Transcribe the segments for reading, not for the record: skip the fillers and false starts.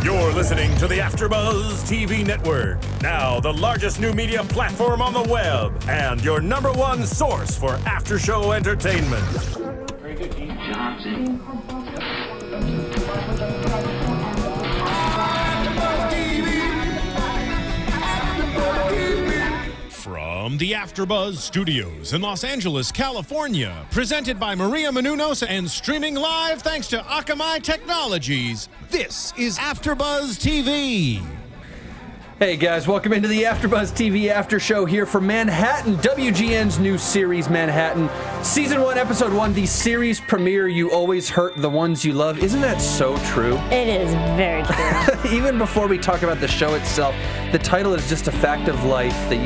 You're listening to the AFTERBUZZ TV network, now the largest new media platform on the web, and your #1 source for after-show entertainment. Very good, Gene Johnson. From the AFTERBUZZ Studios in Los Angeles, California, presented by Maria Menounos and streaming live thanks to Akamai Technologies, this is AFTERBUZZ TV. Hey guys, welcome into the AFTERBUZZ TV After Show here for Manhattan, WGN's new series, Manhattan. Season 1, Episode 1, the series premiere. You always hurt the ones you love. Isn't that so true? It is very true. Even before we talk about the show itself, the title is just a fact of life that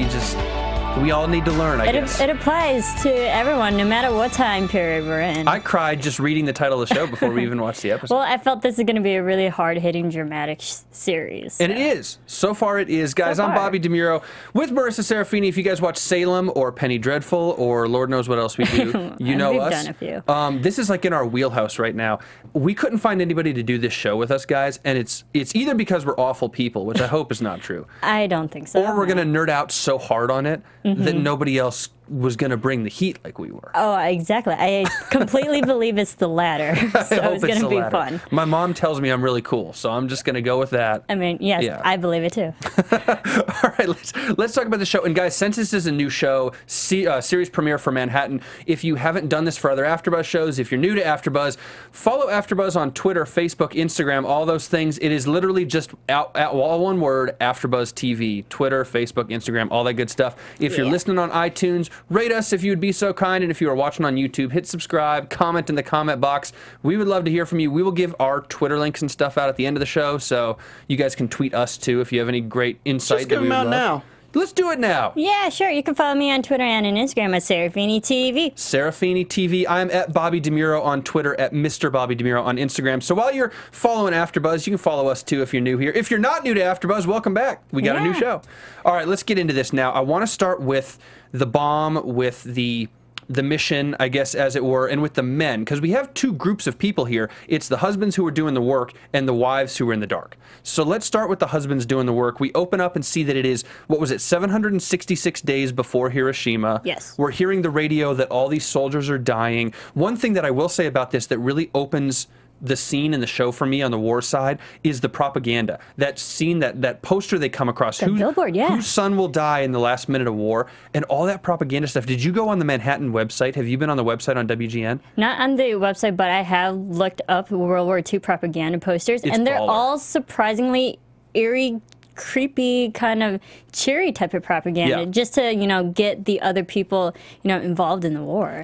we all need to learn, I guess. It applies to everyone, no matter what time period we're in. I cried just reading the title of the show before we even watched the episode. Well, I felt this is going to be a really hard-hitting, dramatic series. And it is. So far it is. Guys, I'm Bobby DeMuro with Marisa Serafini. If you guys watch Salem or Penny Dreadful or Lord knows what else we do, you know us. We've done a few. This is like in our wheelhouse right now. We couldn't find anybody to do this show with us, guys, and it's either because we're awful people, which I hope is not true. I don't think so. Or we're going to nerd out so hard on it that nobody else was going to bring the heat like we were. Oh, exactly. I completely believe it's the latter. So it's going to be fun. My mom tells me I'm really cool, so I'm just going to go with that. I mean, yes, yeah. I believe it too. All right, let's talk about the show. And guys, since this is a new show, series premiere for Manhattan, if you haven't done this for other AFTERBUZZ shows, if you're new to AFTERBUZZ, follow AFTERBUZZ on Twitter, Facebook, Instagram, all those things. It is literally just all one word, AFTERBUZZ TV. Twitter, Facebook, Instagram, all that good stuff. If you're listening on iTunes, rate us if you would be so kind, and if you are watching on YouTube, hit subscribe, comment in the comment box. We would love to hear from you. We will give our Twitter links and stuff out at the end of the show, so you guys can tweet us too if you have any great insight. Just give them out now. Let's do it now. Yeah, sure. You can follow me on Twitter and on Instagram at Serafini TV. Serafini TV. I'm at Bobby DeMuro on Twitter, at Mr. Bobby DeMuro on Instagram. So while you're following AFTERBUZZ, you can follow us too if you're new here. If you're not new to AFTERBUZZ, welcome back. We got a new show. All right, let's get into this now. I want to start with the bomb, with the mission, I guess, as it were, and with the men, because we have two groups of people here. It's the husbands who are doing the work and the wives who are in the dark. So let's start with the husbands doing the work. We open up and see that it is, what was it, 766 days before Hiroshima. Yes. We're hearing the radio that all these soldiers are dying. One thing that I will say about this that really opens the scene in the show for me on the war side is the propaganda. That scene, that poster they come across. The billboard, yeah. Whose son will die in the last minute of war, and all that propaganda stuff. Did you go on the Manhattan website? Have you been on the website on WGN? Not on the website, but I have looked up World War II propaganda posters, and they're all surprisingly eerie, creepy, kind of cheery type of propaganda, just to, you know, get the other people, you know, involved in the war.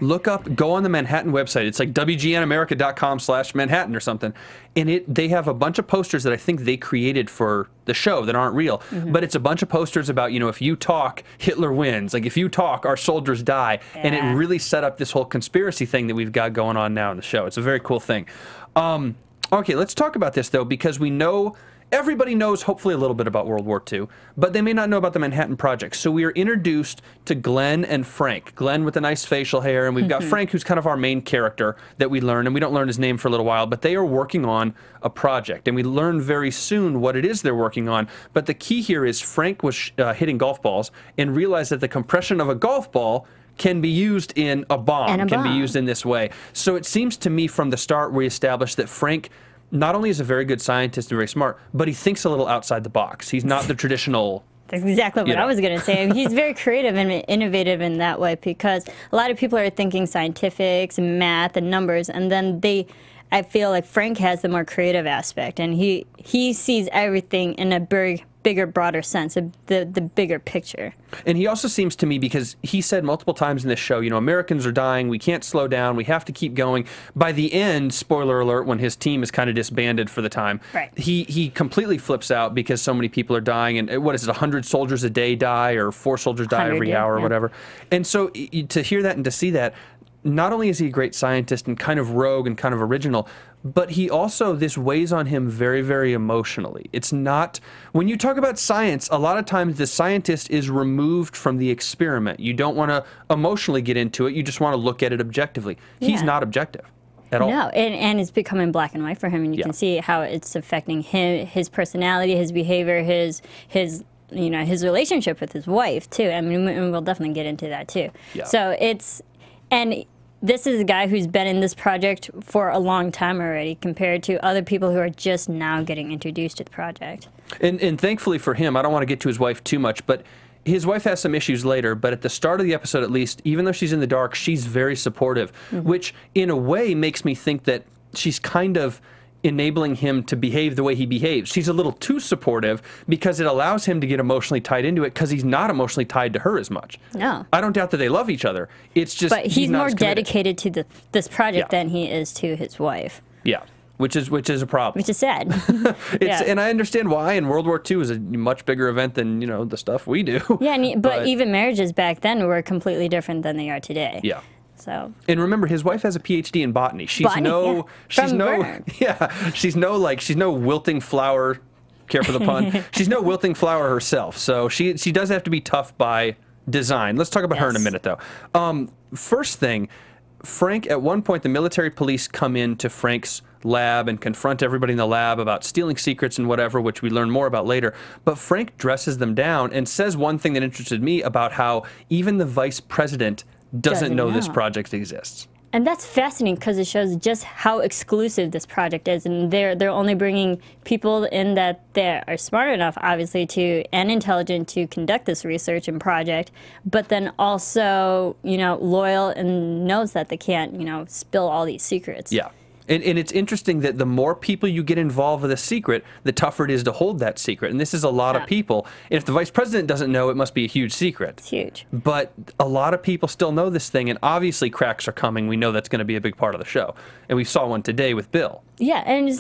Go on the Manhattan website. It's like WGNamerica.com/Manhattan or something. And they have a bunch of posters that I think they created for the show that aren't real. But it's a bunch of posters about, you know, if you talk, Hitler wins. Like, if you talk, our soldiers die. Yeah. And it really set up this whole conspiracy thing that we've got going on now in the show. It's a very cool thing. Okay, let's talk about this, though, because we know... Everybody knows, hopefully, a little bit about World War II, but they may not know about the Manhattan Project. So we are introduced to Glenn and Frank. Glenn with the nice facial hair, and we've got Frank, who's kind of our main character that we learn, and we don't learn his name for a little while, but they are working on a project, and we learn very soon what it is they're working on. But the key here is Frank was hitting golf balls and realized that the compression of a golf ball can be used in a bomb, can be used in this way. So it seems to me from the start we established that Frank not only is a very good scientist and very smart, but he thinks a little outside the box. He's not the traditional... That's exactly what I was going to say. He's very creative and innovative in that way, because a lot of people are thinking scientifics and math and numbers, and then I feel like Frank has the more creative aspect, and he sees everything in a bigger, broader sense, the bigger picture. And he also seems to me, because he said multiple times in this show, you know, Americans are dying, we can't slow down, we have to keep going. By the end, spoiler alert, when his team is kind of disbanded for the time, he completely flips out because so many people are dying, and what is it, 100 soldiers a day die, or 4 soldiers die every hour, or whatever. And so to hear that and to see that, not only is he a great scientist and kind of rogue and kind of original, but he also, this weighs on him very, very emotionally. It's not, when you talk about science, a lot of times the scientist is removed from the experiment. You don't want to emotionally get into it, you just want to look at it objectively. He's not objective. at all. No, and it's becoming black and white for him, and you can see how it's affecting him, his personality, his behavior, his his relationship with his wife too. I mean, we'll definitely get into that too. Yeah. So and this is a guy who's been in this project for a long time already, compared to other people who are just now getting introduced to the project. And thankfully for him, I don't want to get to his wife too much, but his wife has some issues later, but at the start of the episode at least, even though she's in the dark, she's very supportive, which in a way makes me think that she's kind of enabling him to behave the way he behaves. She's a little too supportive because it allows him to get emotionally tied into it because he's not emotionally tied to her as much. No. I don't doubt that they love each other. It's just But he's not more as committed. dedicated to this project than he is to his wife. Yeah. Which is a problem. Which is sad. And I understand why. And World War II is a much bigger event than the stuff we do. Yeah, but even marriages back then were completely different than they are today. Yeah. So. And remember, his wife has a PhD in botany. She's Botany, she's From no, Vern. she's no wilting flower. Care for the pun. She's no wilting flower herself. So she does have to be tough by design. Let's talk about her in a minute, though. First thing, Frank. At one point, the military police come into Frank's lab and confront everybody in the lab about stealing secrets and whatever, which we learn more about later. But Frank dresses them down and says one thing that interested me about how even the vice president doesn't know this project exists. And that's fascinating because it shows just how exclusive this project is, and they're only bringing people in that they are smart enough, obviously, and intelligent to conduct this research and project, but then also loyal and knows that they can't spill all these secrets. Yeah. And it's interesting that the more people you get involved with a secret, the tougher it is to hold that secret. And this is a lot of people. And if the vice president doesn't know, it must be a huge secret. It's huge. But a lot of people still know this thing, and obviously cracks are coming. We know that's going to be a big part of the show. And we saw one today with Bill. Yeah, and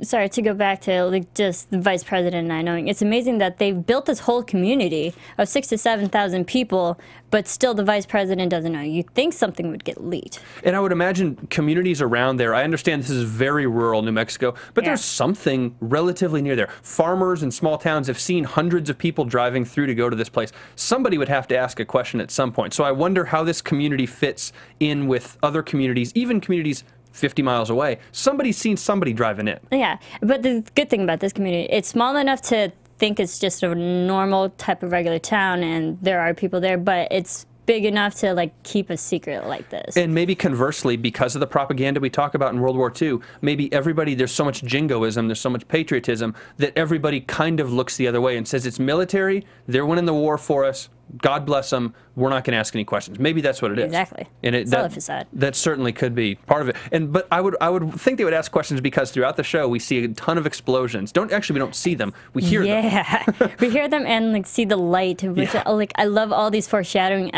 sorry to go back to just the vice president and I knowing. It's amazing that they've built this whole community of 6,000 to 7,000 people, but still the vice president doesn't know. You'd think something would get leaked. And I would imagine communities around there, I understand this is very rural New Mexico, but there's something relatively near there. Farmers in small towns have seen hundreds of people driving through to go to this place. Somebody would have to ask a question at some point. So I wonder how this community fits in with other communities, even communities 50 miles away. Somebody's seen somebody driving in. Yeah, but the good thing about this community, it's small enough to think it's just a normal type of regular town and there are people there, but it's big enough to keep a secret like this. And maybe conversely, because of the propaganda we talk about in World War II, maybe everybody, there's so much jingoism, there's so much patriotism, that everybody kind of looks the other way and says it's military, they're winning the war for us, God bless them, we're not going to ask any questions. Maybe that's what it is. Exactly. And it's all a facade. That certainly could be part of it. But I would think they would ask questions because throughout the show we see a ton of explosions. We don't see them. We hear them. Yeah, we hear them and see the light. Which I love all these foreshadowing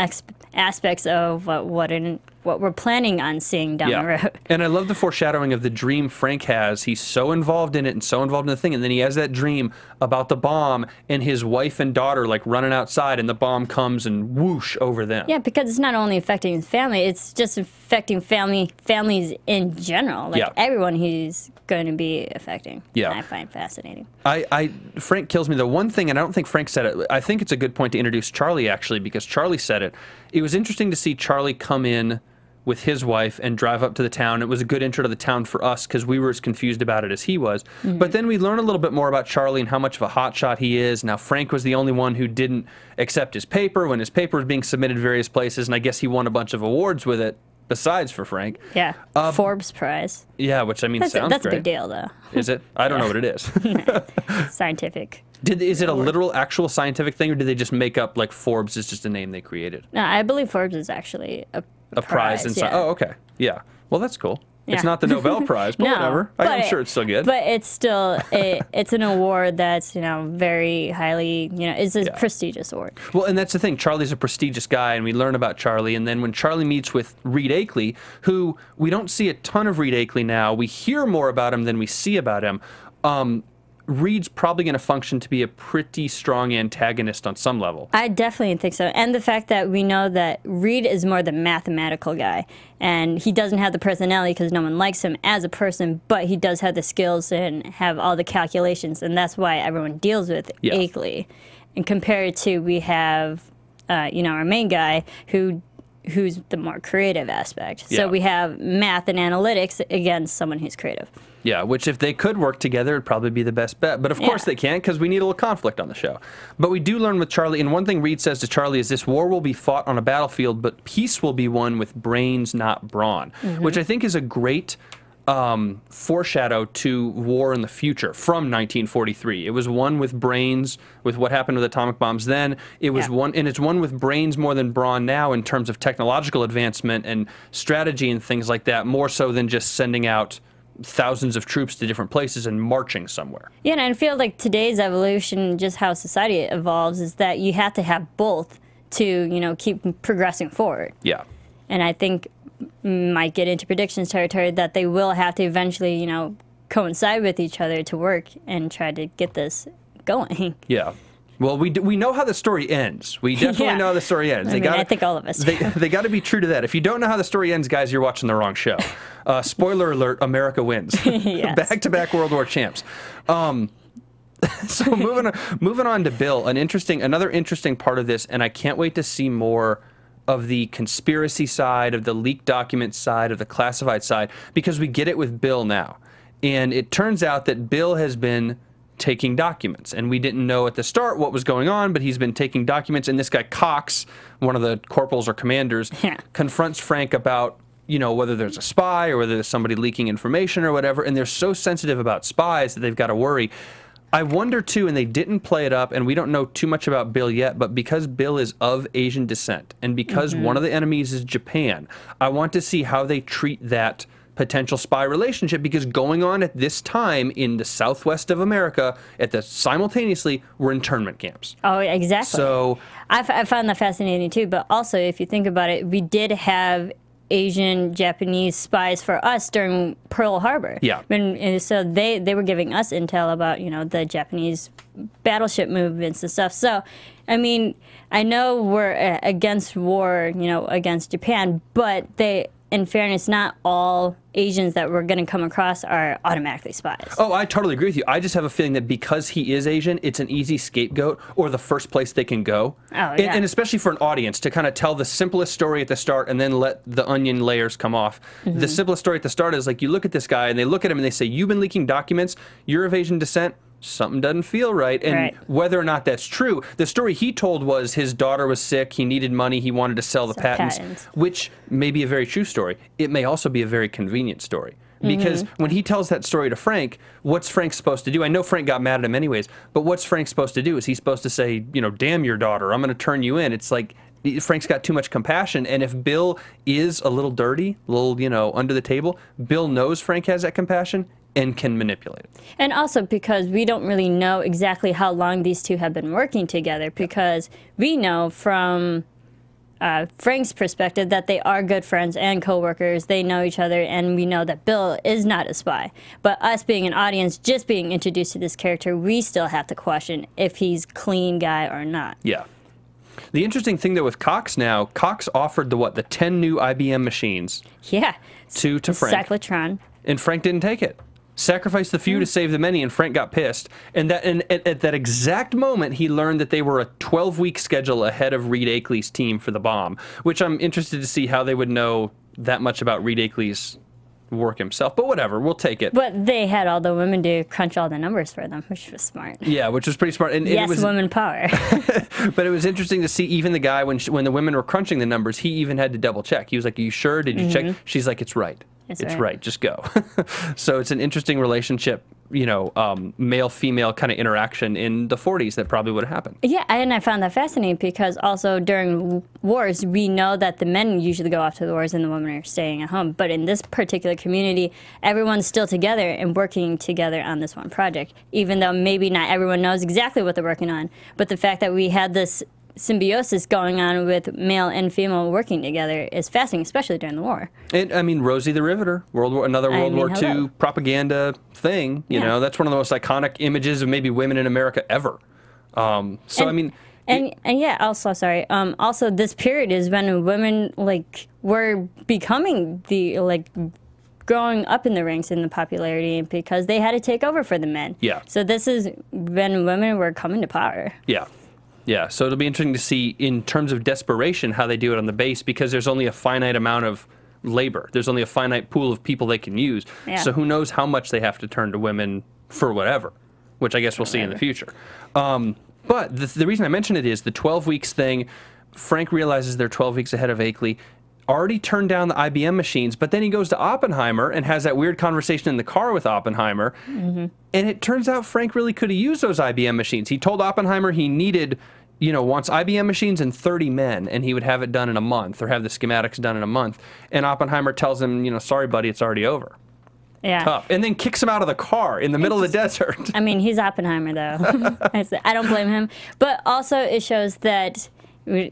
aspects of what we're planning on seeing down the road. And I love the foreshadowing of the dream Frank has. He's so involved in it and so involved in the thing, and then he has that dream about the bomb and his wife and daughter running outside, and the bomb comes and whoosh over them. Yeah, because it's not only affecting his family, it's just affecting families in general. Everyone he's going to be affecting. Yeah. And I find fascinating. Frank kills me. The one thing, and I don't think Frank said it, I think it's a good point to introduce Charlie, actually, because Charlie said it. It was interesting to see Charlie come in with his wife and drive up to the town. It was a good intro to the town for us because we were as confused about it as he was. But then we learn a little bit more about Charlie and how much of a hotshot he is. Now, Frank was the only one who didn't accept his paper when his paper was being submitted to various places, and I guess he won a bunch of awards with it, besides for Frank. Yeah, Forbes Prize. Yeah, which sounds great. That's a big deal, though. Is it? I don't know what it is. Scientific. Is it a literal, actual scientific thing, or did they just make up Forbes is just a name they created? No, I believe Forbes is actually a prize. Oh, okay. Yeah. Well, that's cool. Yeah. It's not the Nobel Prize, but whatever. I'm sure it's still good. But it's still it's an award that's very highly it's a prestigious award. Well, and that's the thing. Charlie's a prestigious guy, and we learn about Charlie. And then when Charlie meets with Reed Akeley, who we don't see a ton of Reed Akeley now, we hear more about him than we see about him. Reed's probably going to function to be a pretty strong antagonist on some level. I definitely think so. And the fact that we know that Reed is more the mathematical guy, and he doesn't have the personality because no one likes him as a person, but he does have the skills and have all the calculations, and that's why everyone deals with Akeley. And compared to we have, our main guy who who's the more creative aspect. Yeah. So we have math and analytics against someone who's creative. Yeah, which if they could work together, it'd probably be the best bet. But of course they can't, because we need a little conflict on the show. But we do learn with Charlie, and one thing Reed says to Charlie is this war will be fought on a battlefield, but peace will be won with brains, not brawn, which I think is a great foreshadow to war in the future from 1943. It was won with brains, with what happened with atomic bombs then. It was won, and it's won with brains more than brawn now in terms of technological advancement and strategy and things like that, more so than just sending out thousands of troops to different places and marching somewhere. Yeah, and I feel like today's evolution, just how society evolves, is that you have to have both to, you know, keep progressing forward. Yeah. And I think might get into predictions territory that they will have to eventually, you know, coincide with each other to work and try to get this going. Yeah. Well, we know how the story ends. We definitely know how the story ends. I think all of us do. They got to be true to that. If you don't know how the story ends, guys, you're watching the wrong show. Spoiler alert, America wins. Yes. Back-to-back World War champs. So moving on to Bill, another interesting part of this, and I can't wait to see more of the conspiracy side, of the leaked document side, of the classified side, because we get it with Bill now. And it turns out that Bill has been taking documents, and we didn't know at the start what was going on, but he's been taking documents, and this guy Cox, one of the corporals or commanders, confronts Frank about, you know, whether there's a spy or whether there's somebody leaking information or whatever, and they're so sensitive about spies that they've got to worry. I wonder, too, and they didn't play it up, and we don't know too much about Bill yet, but because Bill is of Asian descent, and because one of the enemies is Japan, I want to see how they treat that potential spy relationship, because going on at this time in the southwest of America, simultaneously, were internment camps. Oh, exactly. So I found that fascinating, too, but also, if you think about it, we did have Asian Japanese spies for us during Pearl Harbor. Yeah. And so they were giving us intel about, you know, the Japanese battleship movements and stuff. So, I mean, I know we're against war, you know, against Japan, but in fairness, not all Asians that we're going to come across are automatically spies. Oh, I totally agree with you. I just have a feeling that because he is Asian, it's an easy scapegoat or the first place they can go. Oh, yeah. And especially for an audience to kind of tell the simplest story at the start and then let the onion layers come off. The simplest story at the start is like you look at this guy and they look at him and they say, you've been leaking documents, you're of Asian descent, something doesn't feel right. And whether or not that's true, the story he told was his daughter was sick, he needed money, he wanted to sell the patents, which may be a very true story. It may also be a very convenient story. Because when he tells that story to Frank, what's Frank supposed to do? I know Frank got mad at him anyways, but what's Frank supposed to do? Is he supposed to say, you know, damn your daughter, I'm going to turn you in? It's like Frank's got too much compassion, and if Bill is a little dirty, a little, you know, under the table, Bill knows Frank has that compassion and can manipulate it. And also because we don't really know exactly how long these two have been working together, because we know from Frank's perspective that they are good friends and co-workers. They know each other, and we know that Bill is not a spy. But us being an audience, just being introduced to this character, we still have to question if he's clean guy or not. Yeah. The interesting thing, though, with Cox now, Cox offered the 10 new IBM machines to Frank. Cyclotron. And Frank didn't take it. Sacrificed the few to save the many, and Frank got pissed. And at that exact moment, he learned that they were a 12-week schedule ahead of Reed Akeley's team for the bomb, which I'm interested to see how they would know that much about Reed Akeley's work himself. But whatever, we'll take it. But they had all the women to crunch all the numbers for them, which was smart. Yeah, which was pretty smart. And yes, it was, women power. But it was interesting to see even the guy, when the women were crunching the numbers, he even had to double check. He was like, are you sure? Did you check? She's like, it's right. It's right. Just go. So it's an interesting relationship, you know, male-female kind of interaction in the 40s that probably would have happened. Yeah, and I found that fascinating because also during wars, we know that the men usually go off to the wars and the women are staying at home. But in this particular community, everyone's still together and working together on this one project, even though maybe not everyone knows exactly what they're working on. But the fact that we had this symbiosis going on with male and female working together is fascinating, especially during the war. And I mean, Rosie the Riveter, another World War II propaganda thing. You know, that's one of the most iconic images of maybe women in America ever. Also this period is when women were becoming growing up in the ranks in the popularity because they had to take over for the men. Yeah. So this is when women were coming to power. Yeah. Yeah, so it'll be interesting to see, in terms of desperation, how they do it on the base, because there's only a finite amount of labor. There's only a finite pool of people they can use. Yeah. So who knows how much they have to turn to women for whatever, which I guess we'll see in the future. But the reason I mention it is the 12 weeks thing. Frank realizes they're 12 weeks ahead of Akeley, already turned down the IBM machines, but then he goes to Oppenheimer and has that weird conversation in the car with Oppenheimer, and it turns out Frank really could have used those IBM machines. He told Oppenheimer he needed, wants IBM machines and 30 men, and he would have it done in a month, or have the schematics done in a month, and Oppenheimer tells him, sorry, buddy, it's already over. Yeah. Tough. And then kicks him out of the car in the middle of the desert. I mean, he's Oppenheimer, though. I don't blame him. But also, it shows that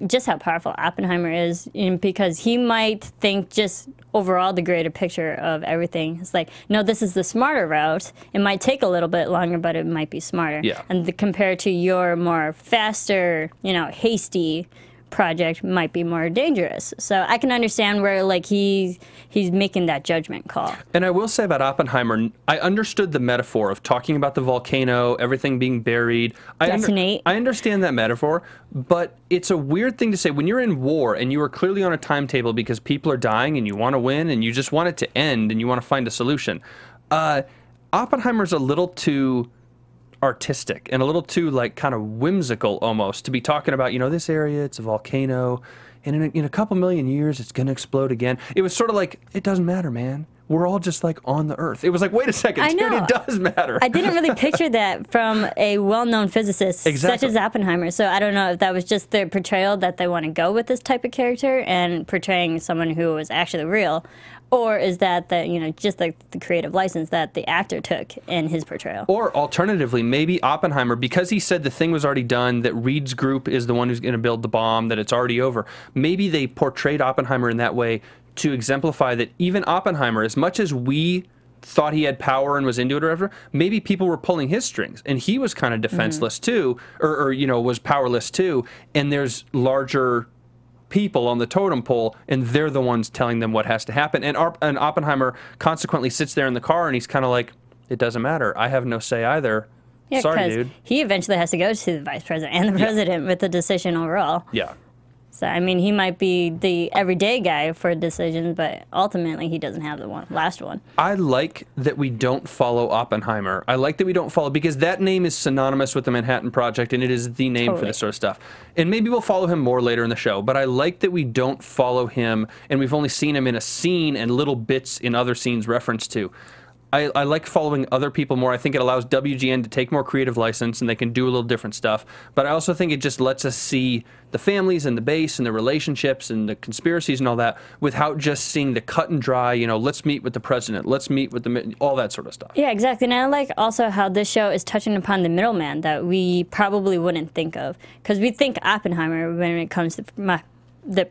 just how powerful Oppenheimer is, because he might think just overall the greater picture of everything. It's like, no, this is the smarter route. It might take a little bit longer, but it might be smarter. Yeah. And compared to your more faster, hasty project might be more dangerous. So I can understand where he's making that judgment call. And I will say about Oppenheimer, I understood the metaphor of talking about the volcano, everything being buried. I understand that metaphor, but it's a weird thing to say when you're in war and you are clearly on a timetable because people are dying and you want to win and you just want it to end and you want to find a solution. Oppenheimer's a little too artistic and a little too kind of whimsical almost to be talking about, this area, it's a volcano, and in a couple million years it's going to explode again. It was sort of like, it doesn't matter, man. We're all just on the Earth. It was like, wait a second, dude, it does matter. I didn't really picture that from a well-known physicist such as Oppenheimer. So I don't know if that was just their portrayal that they want to go with this type of character and portraying someone who was actually real, or is that just the creative license that the actor took in his portrayal? Or alternatively, maybe Oppenheimer, because he said the thing was already done, that Reed's group is the one who's going to build the bomb, that it's already over. Maybe they portrayed Oppenheimer in that way to exemplify that even Oppenheimer, as much as we thought he had power and was into it or whatever, maybe people were pulling his strings, and he was kind of defenseless too, or was powerless too, and there's larger people on the totem pole, and they're the ones telling them what has to happen. And Oppenheimer consequently sits there in the car, and he's kind of like, it doesn't matter. I have no say either. Yeah, sorry, dude. He eventually has to go to the vice president and the president with the decision overall. Yeah. So, I mean, he might be the everyday guy for decisions, but ultimately he doesn't have the last one. I like that we don't follow Oppenheimer. I like that we don't follow, because that name is synonymous with the Manhattan Project, and it is the name for this sort of stuff. And maybe we'll follow him more later in the show, but I like that we don't follow him, and we've only seen him in a scene and little bits in other scenes referenced to. I like following other people more. I think it allows WGN to take more creative license, and they can do a little different stuff. But I also think it just lets us see the families and the base and the relationships and the conspiracies and all that without just seeing the cut and dry, let's meet with the president, let's meet with all that sort of stuff. Yeah, exactly. And I like also how this show is touching upon the middleman that we probably wouldn't think of. Because we think Oppenheimer when it comes to the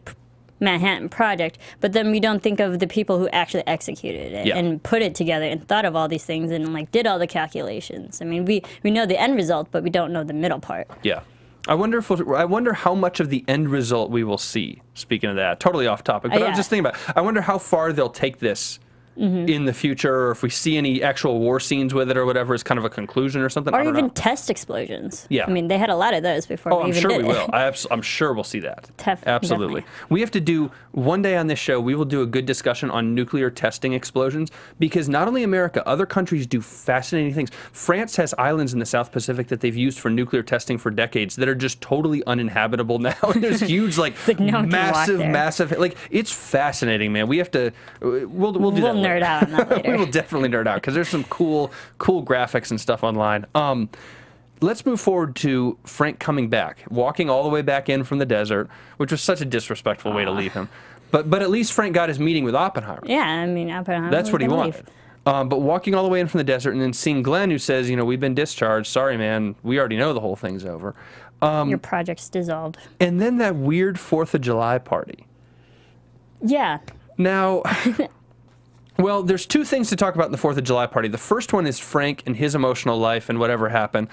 Manhattan Project, but then we don't think of the people who actually executed it and put it together and thought of all these things and did all the calculations. I mean, we know the end result, but we don't know the middle part. Yeah. I wonder how much of the end result we will see. Speaking of that, totally off topic, but I was just thinking about it. I wonder how far they'll take this in the future, or if we see any actual war scenes with it or whatever as kind of a conclusion or something. Or even test explosions. Yeah. I mean, they had a lot of those before we even did it. I'm sure we will. I'm sure we'll see that. Absolutely. Definitely. We have to do, one day on this show, we will do a good discussion on nuclear testing explosions, because not only America, other countries do fascinating things. France has islands in the South Pacific that they've used for nuclear testing for decades that are just totally uninhabitable now. And there's huge, massive, it's fascinating, man. We have to, we'll do that. Nerd out on that later. We will definitely nerd out, because there's some cool graphics and stuff online. Let's move forward to Frank coming back, walking all the way back in from the desert, which was such a disrespectful way to leave him. But at least Frank got his meeting with Oppenheimer. Yeah, I mean, Oppenheimer. That's what he wanted. But walking all the way in from the desert and then seeing Glenn, who says, we've been discharged. Sorry, man. We already know the whole thing's over. Your project's dissolved. And then that weird 4th of July party. Yeah. Now... Well, there's 2 things to talk about in the 4th of July party. The first one is Frank and his emotional life and whatever happened.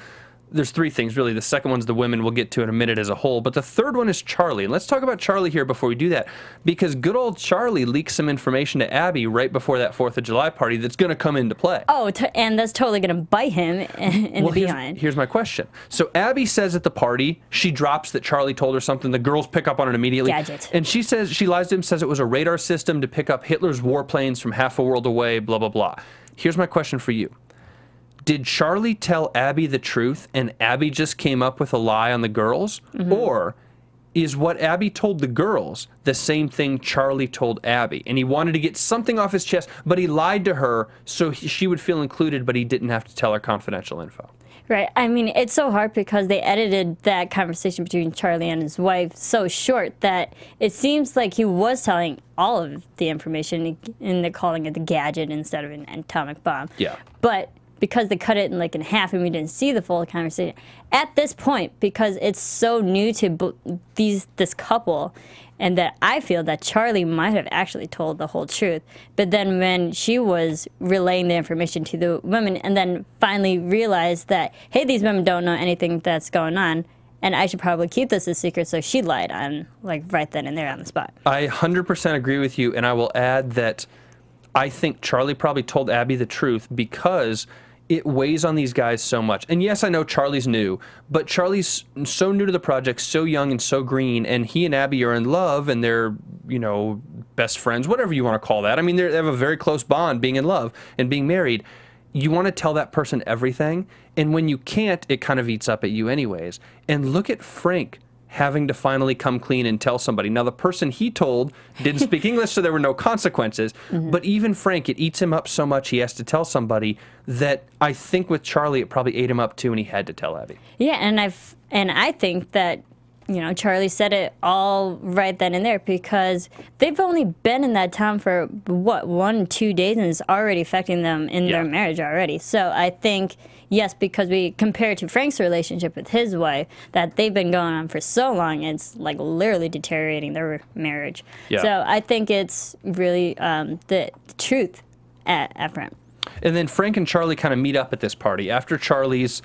there's three things, really. The second one's the women. We'll get to in a minute as a whole. But the third one is Charlie. And let's talk about Charlie here before we do that. Because good old Charlie leaks some information to Abby right before that 4th of July party that's going to come into play. Oh, and that's totally going to bite him in the behind. Here's my question. So Abby says at the party, she drops that Charlie told her something. The girls pick up on it immediately. Gadget. And she says, she lies to him, says it was a radar system to pick up Hitler's warplanes from half a world away, blah, blah, blah. Here's my question for you. Did Charlie tell Abby the truth and Abby just came up with a lie on the girls? Or is what Abby told the girls the same thing Charlie told Abby? And he wanted to get something off his chest, but he lied to her so she would feel included, but he didn't have to tell her confidential info. Right. I mean, it's so hard because they edited that conversation between Charlie and his wife so short that it seems like he was telling all of the information, and they're calling it the gadget instead of an atomic bomb. Yeah. But because they cut it in half and we didn't see the full conversation, at this point, because it's so new to this couple, and that I feel that Charlie might have actually told the whole truth. But then when she was relaying the information to the women and then finally realized that, hey, these women don't know anything that's going on, and I should probably keep this a secret, so she lied on, right then and there on the spot. I 100% agree with you, and I will add that I think Charlie probably told Abby the truth because it weighs on these guys so much. And yes, I know Charlie's new, but Charlie's so new to the project, so young and so green, and he and Abby are in love, and they're, best friends, whatever you want to call that. I mean, they have a very close bond, being in love and being married. You want to tell that person everything, and when you can't, it kind of eats up at you anyways. And look at Frank having to finally come clean and tell somebody. Now, the person he told didn't speak English, so there were no consequences. But even Frank, it eats him up so much he has to tell somebody that I think with Charlie, it probably ate him up too, and he had to tell Abby. Yeah, and I think that, Charlie said it all right then and there because they've only been in that town for, 1-2 days, and it's already affecting them in their marriage already. So I think, yes, because we compare to Frank's relationship with his wife, that they've been going on for so long, it's literally deteriorating their marriage. Yeah. So I think it's really the truth at front. And then Frank and Charlie kind of meet up at this party after Charlie's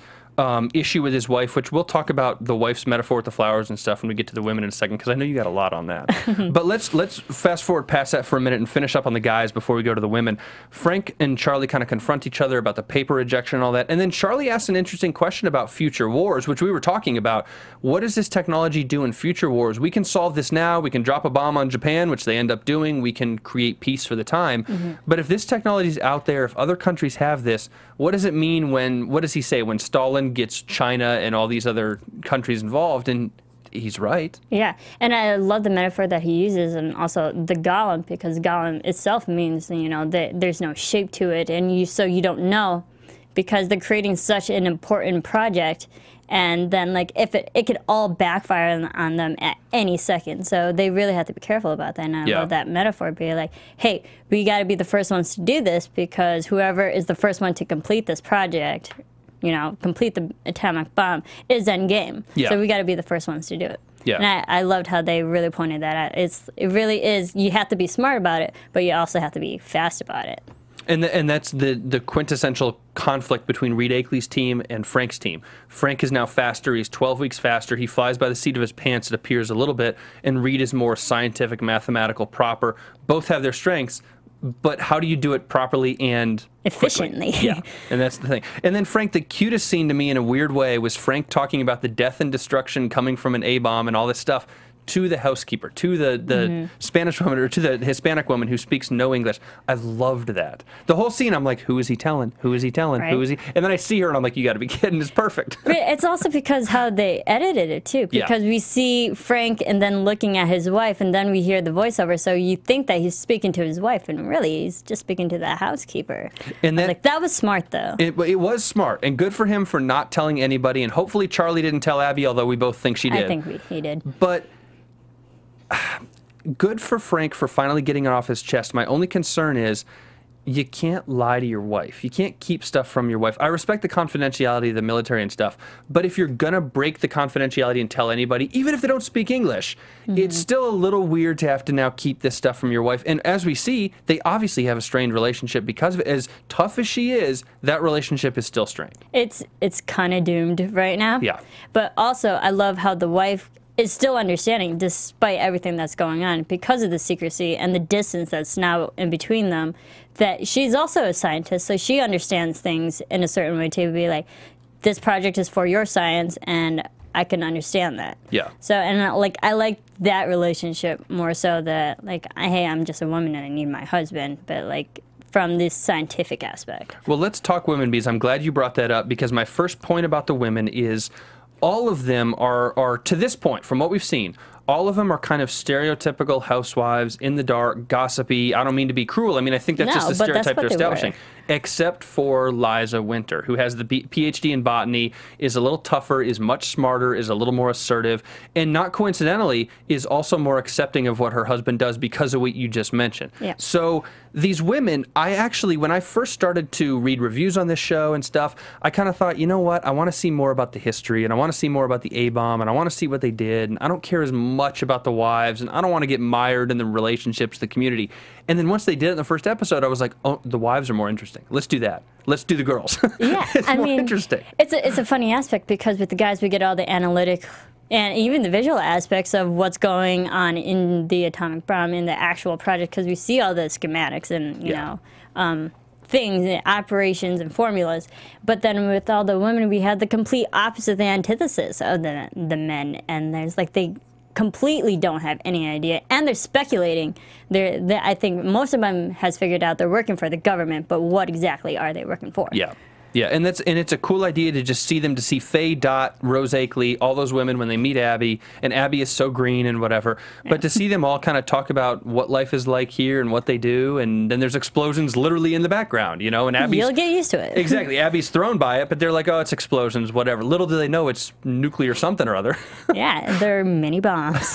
issue with his wife, which we'll talk about the wife's metaphor with the flowers and stuff when we get to the women in a second, because I know you got a lot on that. But let's fast forward past that for a minute and finish up on the guys before we go to the women. Frank and Charlie kind of confront each other about the paper rejection and all that, and then Charlie asks an interesting question about future wars, which we were talking about. What does this technology do in future wars? We can solve this now. We can drop a bomb on Japan, which they end up doing. We can create peace for the time. But if this technology is out there, if other countries have this, what does it mean what does he say, when Stalin gets China and all these other countries involved? And he's right. Yeah, and I love the metaphor that he uses, and also the golem, because golem itself means, that there's no shape to it, and so you don't know, because they're creating such an important project, and then if it could all backfire on them at any second. So they really have to be careful about that. And I love that metaphor, being like, hey, we got to be the first ones to do this, because whoever is the first one to complete this project, complete the atomic bomb, is endgame. Yeah. So we got to be the first ones to do it. Yeah. And I loved how they really pointed that out. It really is, you have to be smart about it, but you also have to be fast about it. And that's the quintessential conflict between Reed Akeley's team and Frank's team. Frank is now faster. He's 12 weeks faster. He flies by the seat of his pants, it appears, a little bit. And Reed is more scientific, mathematical, proper. Both have their strengths, but how do you do it properly and efficiently? Yeah, and that's the thing. And then Frank, the cutest scene to me in a weird way was Frank talking about the death and destruction coming from an A-bomb and all this stuff to the housekeeper, to the Spanish woman, or to the Hispanic woman who speaks no English. I loved that. The whole scene, I'm like, who is he telling? Who is he telling? Right. Who is he? And then I see her, and I'm like, you got to be kidding. It's perfect. But it's also because how they edited it, too. Because we see Frank and then looking at his wife, and then we hear the voiceover. So you think that he's speaking to his wife, and really he's just speaking to the housekeeper. And that was smart, though. It was smart, and good for him for not telling anybody. And hopefully Charlie didn't tell Abby, although we both think she did. I think he did. But good for Frank for finally getting it off his chest. My only concern is, you can't lie to your wife. You can't keep stuff from your wife. I respect the confidentiality of the military and stuff, but if you're gonna break the confidentiality and tell anybody, even if they don't speak English, it's still a little weird to have to now keep this stuff from your wife. And as we see, they obviously have a strained relationship because of it. As tough as she is, that relationship is still strained. It's kind of doomed right now. Yeah. But also, I love how the wife is still understanding despite everything that's going on because of the secrecy and the distance that's now in between them, that she's also a scientist, so she understands things in a certain way to be like, this project is for your science and I can understand that. Yeah. So, and like, I like that relationship more so that like, hey, I'm just a woman and I need my husband, but like, from this scientific aspect. Well, let's talk women bees. I'm glad you brought that up because my first point about the women is all of them are, to this point, from what we've seen, all of them are kind of stereotypical housewives, in the dark, gossipy. I don't mean to be cruel. I mean, I think that's just the stereotype they're establishing. Except for Liza Winter, who has the PhD in botany, is a little tougher, is much smarter, is a little more assertive, and not coincidentally, is also more accepting of what her husband does because of what you just mentioned. Yeah. So these women, I actually, when I first started to read reviews on this show and stuff, I kind of thought, you know what, I want to see more about the history, and I want to see more about the A-bomb, and I want to see what they did, and I don't care as much about the wives, and I don't want to get mired in the relationships, the community. And then once they did it in the first episode, I was like, oh, the wives are more interesting. Let's do that. Let's do the girls. Yeah, it's more interesting. It's a funny aspect because with the guys we get all the analytic and even the visual aspects of what's going on in the atomic bomb in the actual project because we see all the schematics and you know things and operations and formulas. But then with all the women, we had the complete opposite, the antithesis of the men, and there's like they completely don't have any idea, and they're speculating. I think most of them has figured out they're working for the government, but what exactly are they working for? Yeah. Yeah, and it's a cool idea to just see them, to see Faye, Dot, Rose Akeley, all those women when they meet Abby, and Abby is so green and whatever, but to see them all kind of talk about what life is like here and what they do, and then there's explosions literally in the background, you know, and Abby's... You'll get used to it. Exactly, Abby's thrown by it, but they're like, oh, it's explosions, whatever. Little do they know it's nuclear something or other. Yeah, they're mini bombs.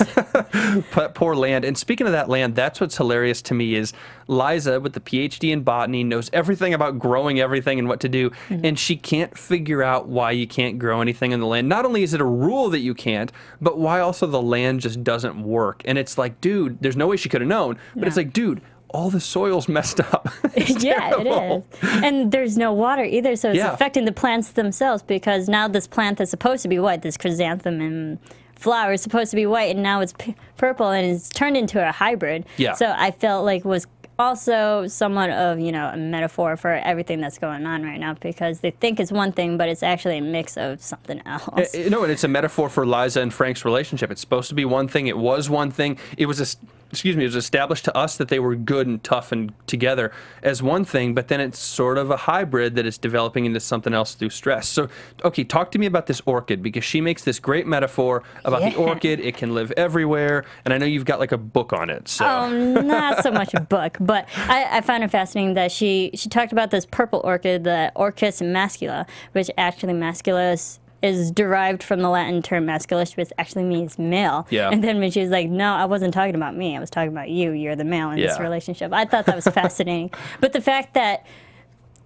Poor Land. And speaking of that Land, that's what's hilarious to me is Liza, with the PhD in botany, knows everything about growing everything and what to do, and she can't figure out why you can't grow anything in the land. Not only is it a rule that you can't, but why also the land just doesn't work. And it's like, dude, there's no way she could have known, but it's like, dude, all the soil's messed up. Yeah, terrible. it is. And there's no water either, so it's affecting the plants themselves because now this plant that's supposed to be white, this chrysanthemum flower is supposed to be white, and now it's purple and it's turned into a hybrid. Yeah. So I felt like was also somewhat of, you know, a metaphor for everything that's going on right now because they think it's one thing, but it's actually a mix of something else. No, and it's a metaphor for Liza and Frank's relationship. It's supposed to be one thing. It was one thing. It was it was established to us that they were good and tough and together as one thing, but then it's sort of a hybrid that is developing into something else through stress. So, okay, talk to me about this orchid, because she makes this great metaphor about the orchid. It can live everywhere, and I know you've got like a book on it. So. Not so much a book, but I found it fascinating that she talked about this purple orchid, the Orchis mascula, which actually masculus is derived from the Latin term masculus, which actually means male. Yeah. And then when she was like, no, I wasn't talking about me. I was talking about you. You're the male in this relationship. I thought that was fascinating. But the fact that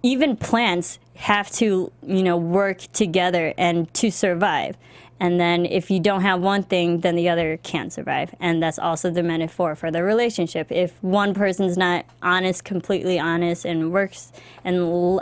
even plants have to, you know, work together and to survive. And then if you don't have one thing, then the other can't survive. And that's also the metaphor for the relationship. If one person's not honest, completely honest, and works and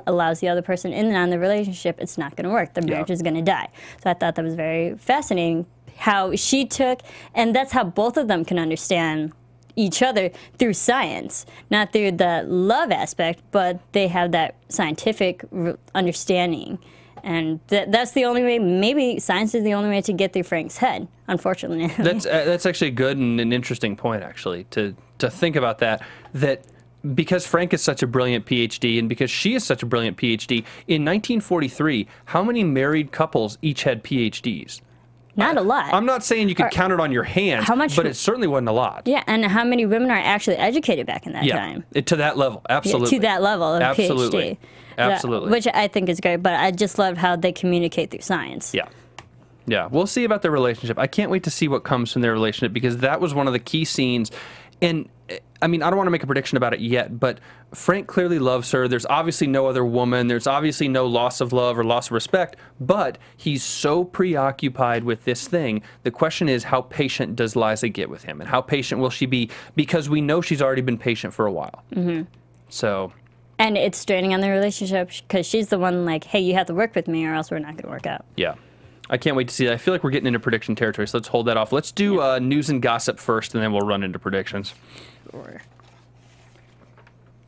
allows the other person in on the relationship, it's not going to work. The marriage is going to die. So I thought that was very fascinating how she took, and that's how both of them can understand each other through science, not through the love aspect, but they have that scientific understanding. And that's the only way, maybe science is the only way to get through Frank's head, unfortunately. That's actually a good and an interesting point, actually, to think about that because Frank is such a brilliant PhD and because she is such a brilliant PhD, in 1943, how many married couples each had PhDs? Not a lot. I'm not saying you could count it on your hands, but it certainly wasn't a lot. Yeah, and how many women are actually educated back in that time? To that level, absolutely. To that level of PhD. Absolutely. Which I think is great, but I just love how they communicate through science. Yeah. Yeah, we'll see about their relationship. I can't wait to see what comes from their relationship because that was one of the key scenes. And I mean, I don't want to make a prediction about it yet, but Frank clearly loves her. There's obviously no other woman. There's obviously no loss of love or loss of respect, but he's so preoccupied with this thing. The question is, how patient does Liza get with him? And how patient will she be? Because we know she's already been patient for a while. So... And it's straining on the relationship because she's the one like, hey, you have to work with me or else we're not going to work out. Yeah. I can't wait to see that. I feel like we're getting into prediction territory, so let's hold that off. Let's do news and gossip first, and then we'll run into predictions. Sure.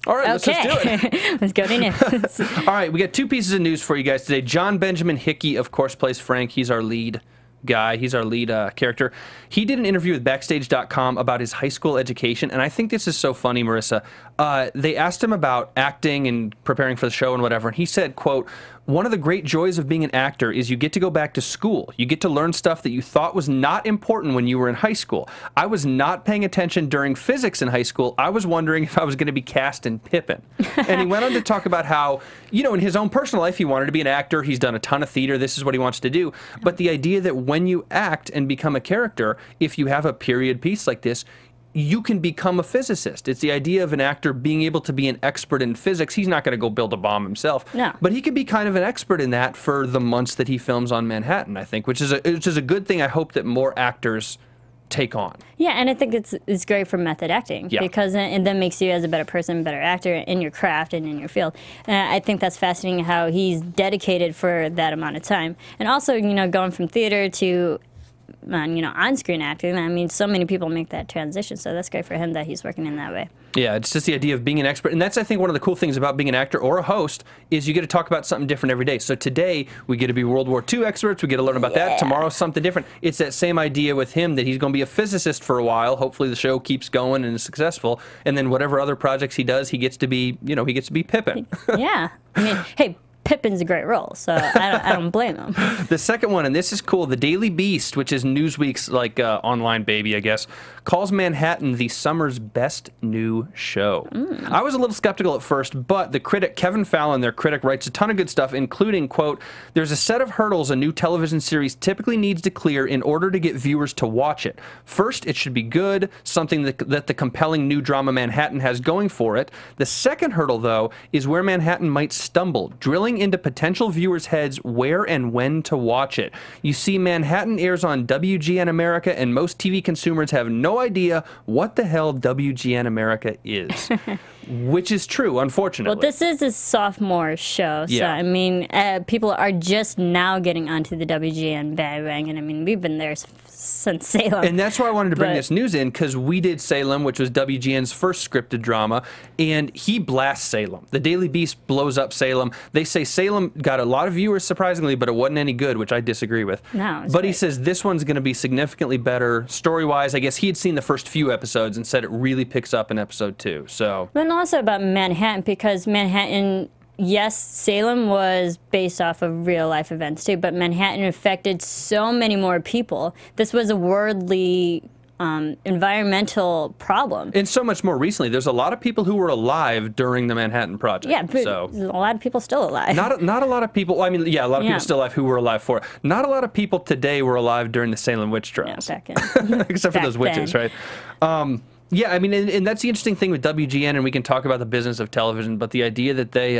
All right, let's just do it. Let's go to news. All right, we got 2 pieces of news for you guys today. John Benjamin Hickey, of course, plays Frank. He's our lead guy. He's our lead character. He did an interview with Backstage.com about his high school education, and I think this is so funny, Marissa. They asked him about acting and preparing for the show and whatever, and he said, quote, "One of the great joys of being an actor is you get to go back to school. You get to learn stuff that you thought was not important when you were in high school. I was not paying attention during physics in high school. I was wondering if I was going to be cast in Pippin." And he went on to talk about how, you know, in his own personal life, he wanted to be an actor. He's done a ton of theater. This is what he wants to do. But the idea that when you act and become a character, if you have a period piece like this, you can become a physicist. It's the idea of an actor being able to be an expert in physics. He's not going to go build a bomb himself. No. But he could be kind of an expert in that for the months that he films on Manhattan, I think, which is a good thing I hope that more actors take on. Yeah, and I think it's great for method acting because it then makes you as a better person, better actor in your craft and in your field. And I think that's fascinating how he's dedicated for that amount of time. And also, you know, going from theater to you know, on-screen acting. I mean, so many people make that transition, so that's great for him that he's working in that way. Yeah, it's just the idea of being an expert, and that's, I think, one of the cool things about being an actor or a host is you get to talk about something different every day. So today, we get to be World War II experts, we get to learn about that. Tomorrow, something different. It's that same idea with him that he's going to be a physicist for a while. Hopefully the show keeps going and is successful, and then whatever other projects he does, he gets to be, you know, he gets to be Pippin. Yeah. I mean, hey, Pippin's a great role, so I don't blame him. The second one, and this is cool, the Daily Beast, which is Newsweek's like online baby, I guess, calls Manhattan the summer's best new show. I was a little skeptical at first, but the critic, Kevin Fallon, their critic, writes a ton of good stuff, including, quote, "There's a set of hurdles a new television series typically needs to clear in order to get viewers to watch it. First, it should be good, something that the compelling new drama Manhattan has going for it. The second hurdle, though, is where Manhattan might stumble, drilling into potential viewers' heads where and when to watch it. You see, Manhattan airs on WGN America, and most TV consumers have no idea what the hell WGN America is." Which is true, unfortunately. Well, this is a sophomore show, so Yeah. I mean, people are just now getting onto the WGN bandwagon. I mean, we've been there since Salem. And that's why I wanted to bring this news in, because we did Salem, which was WGN's first scripted drama, and he blasts Salem. The Daily Beast blows up Salem. They say Salem got a lot of viewers, surprisingly, but it wasn't any good, which I disagree with. No, but he says this one's going to be significantly better story-wise. I guess he had seen the first few episodes and said it really picks up in episode 2. So. And also about Manhattan, because Manhattan, yes, Salem was based off of real-life events too, but Manhattan affected so many more people. This was a worldly environmental problem. And so much more recently. There's a lot of people who were alive during the Manhattan Project. Yeah, but a lot of people still alive. Not a lot of people, well, I mean, yeah, a lot of people still alive who were alive for it. Not a lot of people today were alive during the Salem witch trials. Yeah, back in, except for those witches, right? Yeah, I mean, and that's the interesting thing with WGN, and we can talk about the business of television, but the idea that they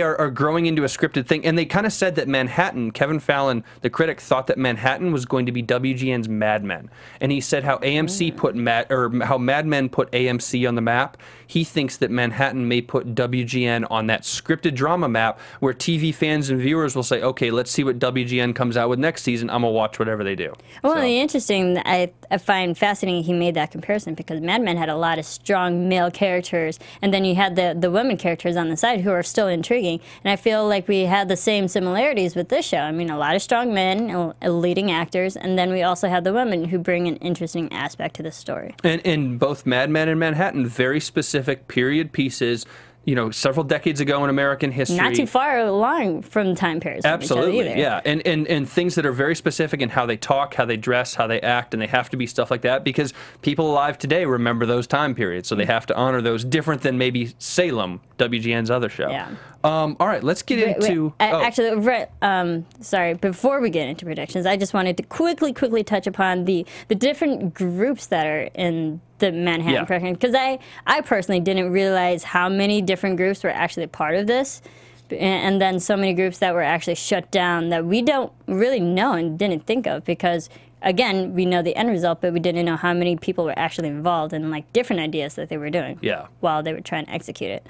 are growing into a scripted thing, and they kind of said that Manhattan, Kevin Fallon, the critic, thought that Manhattan was going to be WGN's Mad Men, and he said how AMC how Mad Men put AMC on the map. He thinks that Manhattan may put WGN on that scripted drama map, where TV fans and viewers will say, "Okay, let's see what WGN comes out with next season. I'm gonna watch whatever they do." Well, the interesting, I find fascinating he made that comparison, because Mad Men had a lot of strong male characters, and then you had the women characters on the side who are still intriguing, and I feel like we had the same similarities with this show. I mean, a lot of strong men, leading actors, and then we also have the women who bring an interesting aspect to the story. And both Mad Men and Manhattan, very specific period pieces, you know, several decades ago in American history. Not too far along from time periods. Absolutely, either. yeah. And things that are very specific in how they talk, how they dress, how they act, and they have to be stuff like that because people alive today remember those time periods, so they have to honor those, different than maybe Salem, WGN's other show. Yeah. All right, let's get into... Actually, sorry, before we get into predictions, I just wanted to quickly touch upon the different groups that are in the Manhattan Project, because I personally didn't realize how many different groups were actually a part of this, and then so many groups that were actually shut down that we don't really know and didn't think of, because again, we know the end result, but we didn't know how many people were actually involved in like different ideas that they were doing while they were trying to execute it.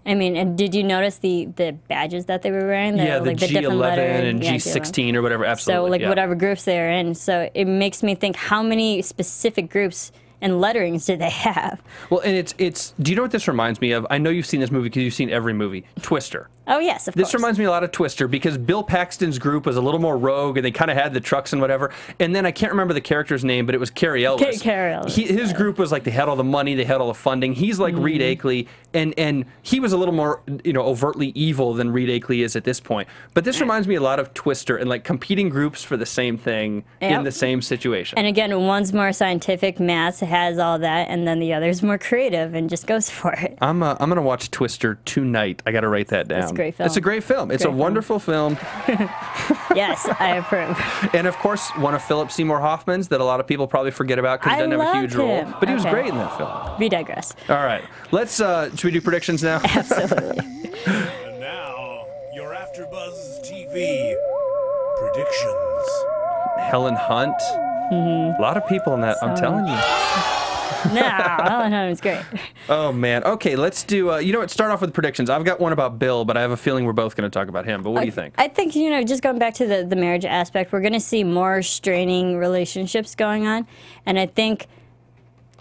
I mean, and did you notice the badges that they were wearing? The like G11 the different letters, and G16 or whatever, absolutely. So like whatever groups they were in. So it makes me think, how many specific groups and letterings did they have? Well, and it's. Do you know what this reminds me of? I know you've seen this movie because you've seen every movie. Twister. Oh, yes, of course. This reminds me a lot of Twister because Bill Paxton's group was a little more rogue and they kind of had the trucks and whatever. And then I can't remember the character's name, but it was Cary Elwes. Cary Elwes. His group was like they had all the money, they had all the funding. He's like Reed Akeley, and he was a little more overtly evil than Reed Akeley is at this point. But this reminds me a lot of Twister and like competing groups for the same thing in the same situation. And again, one's more scientific, math has all that, and then the other's more creative and just goes for it. I'm gonna watch Twister tonight. I got to write that down. It's a great film. It's a great film. It's a wonderful film. Yes, I approve. And of course, one of Philip Seymour Hoffman's that a lot of people probably forget about because he doesn't have a huge role. But he was great in that film. We digress. All right. Let's, should we do predictions now? Absolutely. And now, your AfterBuzz TV predictions. Helen Hunt. A lot of people in that, I'm telling you. No, Helen Hunt was great. Oh, man. Okay, let's do, you know what, start off with predictions. I've got one about Bill, but I have a feeling we're both going to talk about him. But what do you think? I think, just going back to the marriage aspect, we're going to see more straining relationships going on. And I think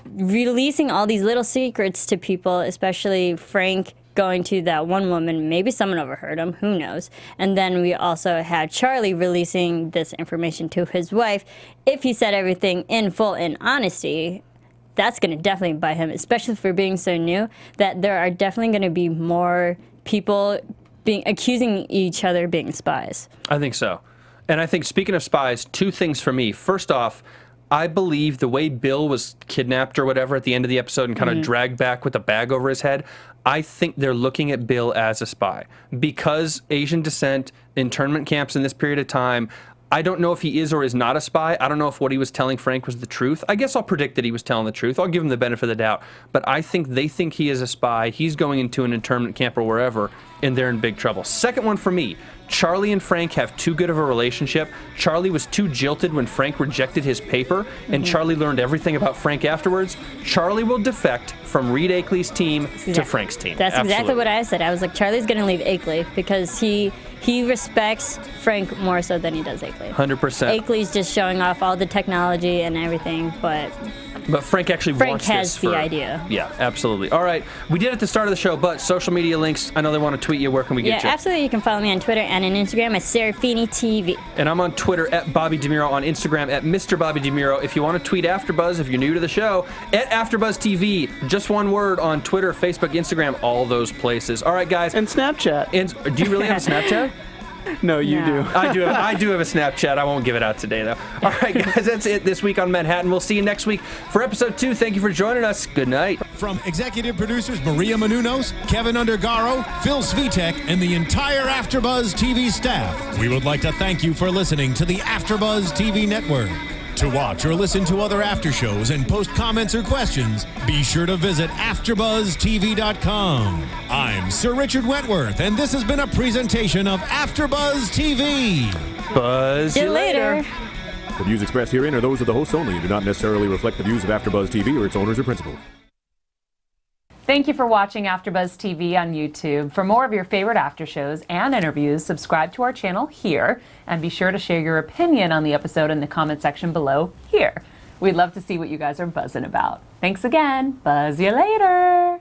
releasing all these little secrets to people, especially Frank going to that one woman, maybe someone overheard him, who knows. And then we also had Charlie releasing this information to his wife. If he said everything in full in honesty, that's going to definitely bite him, especially for being so new, that there are definitely going to be more people accusing each other of being spies. I think so. And I think, speaking of spies, two things for me. First off, I believe the way Bill was kidnapped or whatever at the end of the episode and kind of dragged back with a bag over his head, I think they're looking at Bill as a spy. Because Asian descent, internment camps in this period of time, I don't know if he is or is not a spy. I don't know if what he was telling Frank was the truth. I guess I'll predict that he was telling the truth. I'll give him the benefit of the doubt. But I think they think he is a spy. He's going into an internment camp or wherever, and they're in big trouble. Second one for me, Charlie and Frank have too good of a relationship. Charlie was too jilted when Frank rejected his paper, and Charlie learned everything about Frank afterwards. Charlie will defect from Reed Akeley's team to Frank's team. That's exactly what I said. I was like, Charlie's going to leave Akeley because he respects Frank more so than he does Akeley. 100%. Akeley's just showing off all the technology and everything, but Frank actually wants has this the idea. Yeah, absolutely. All right, we did at the start of the show, but social media links, I know they want to tweet you. Where can we get you? Yeah, absolutely. You can follow me on Twitter and on Instagram at Serafini TV. And I'm on Twitter at Bobby DeMuro, on Instagram at Mr. Bobby DeMuro. If you want to tweet AfterBuzz, if you're new to the show, at AfterBuzz TV. Just one word on Twitter, Facebook, Instagram, all those places. All right, guys. And Snapchat. And do you really have a Snapchat? No, you do. I do have a Snapchat. I won't give it out today, though. All right, guys, that's it this week on Manhattan. We'll see you next week for episode 2. Thank you for joining us. Good night. From executive producers Maria Menounos, Kevin Undergaro, Phil Svitek, and the entire AfterBuzz TV staff, we would like to thank you for listening to the AfterBuzz TV network. To watch or listen to other after shows and post comments or questions, be sure to visit AfterBuzzTV.com. I'm Sir Richard Wentworth, and this has been a presentation of AfterBuzz TV. Buzz See you later. The views expressed herein are those of the hosts only and do not necessarily reflect the views of AfterBuzz TV or its owners or principals. Thank you for watching AfterBuzz TV on YouTube. For more of your favorite after shows and interviews, subscribe to our channel here, and be sure to share your opinion on the episode in the comment section below here. We'd love to see what you guys are buzzing about. Thanks again. Buzz you later.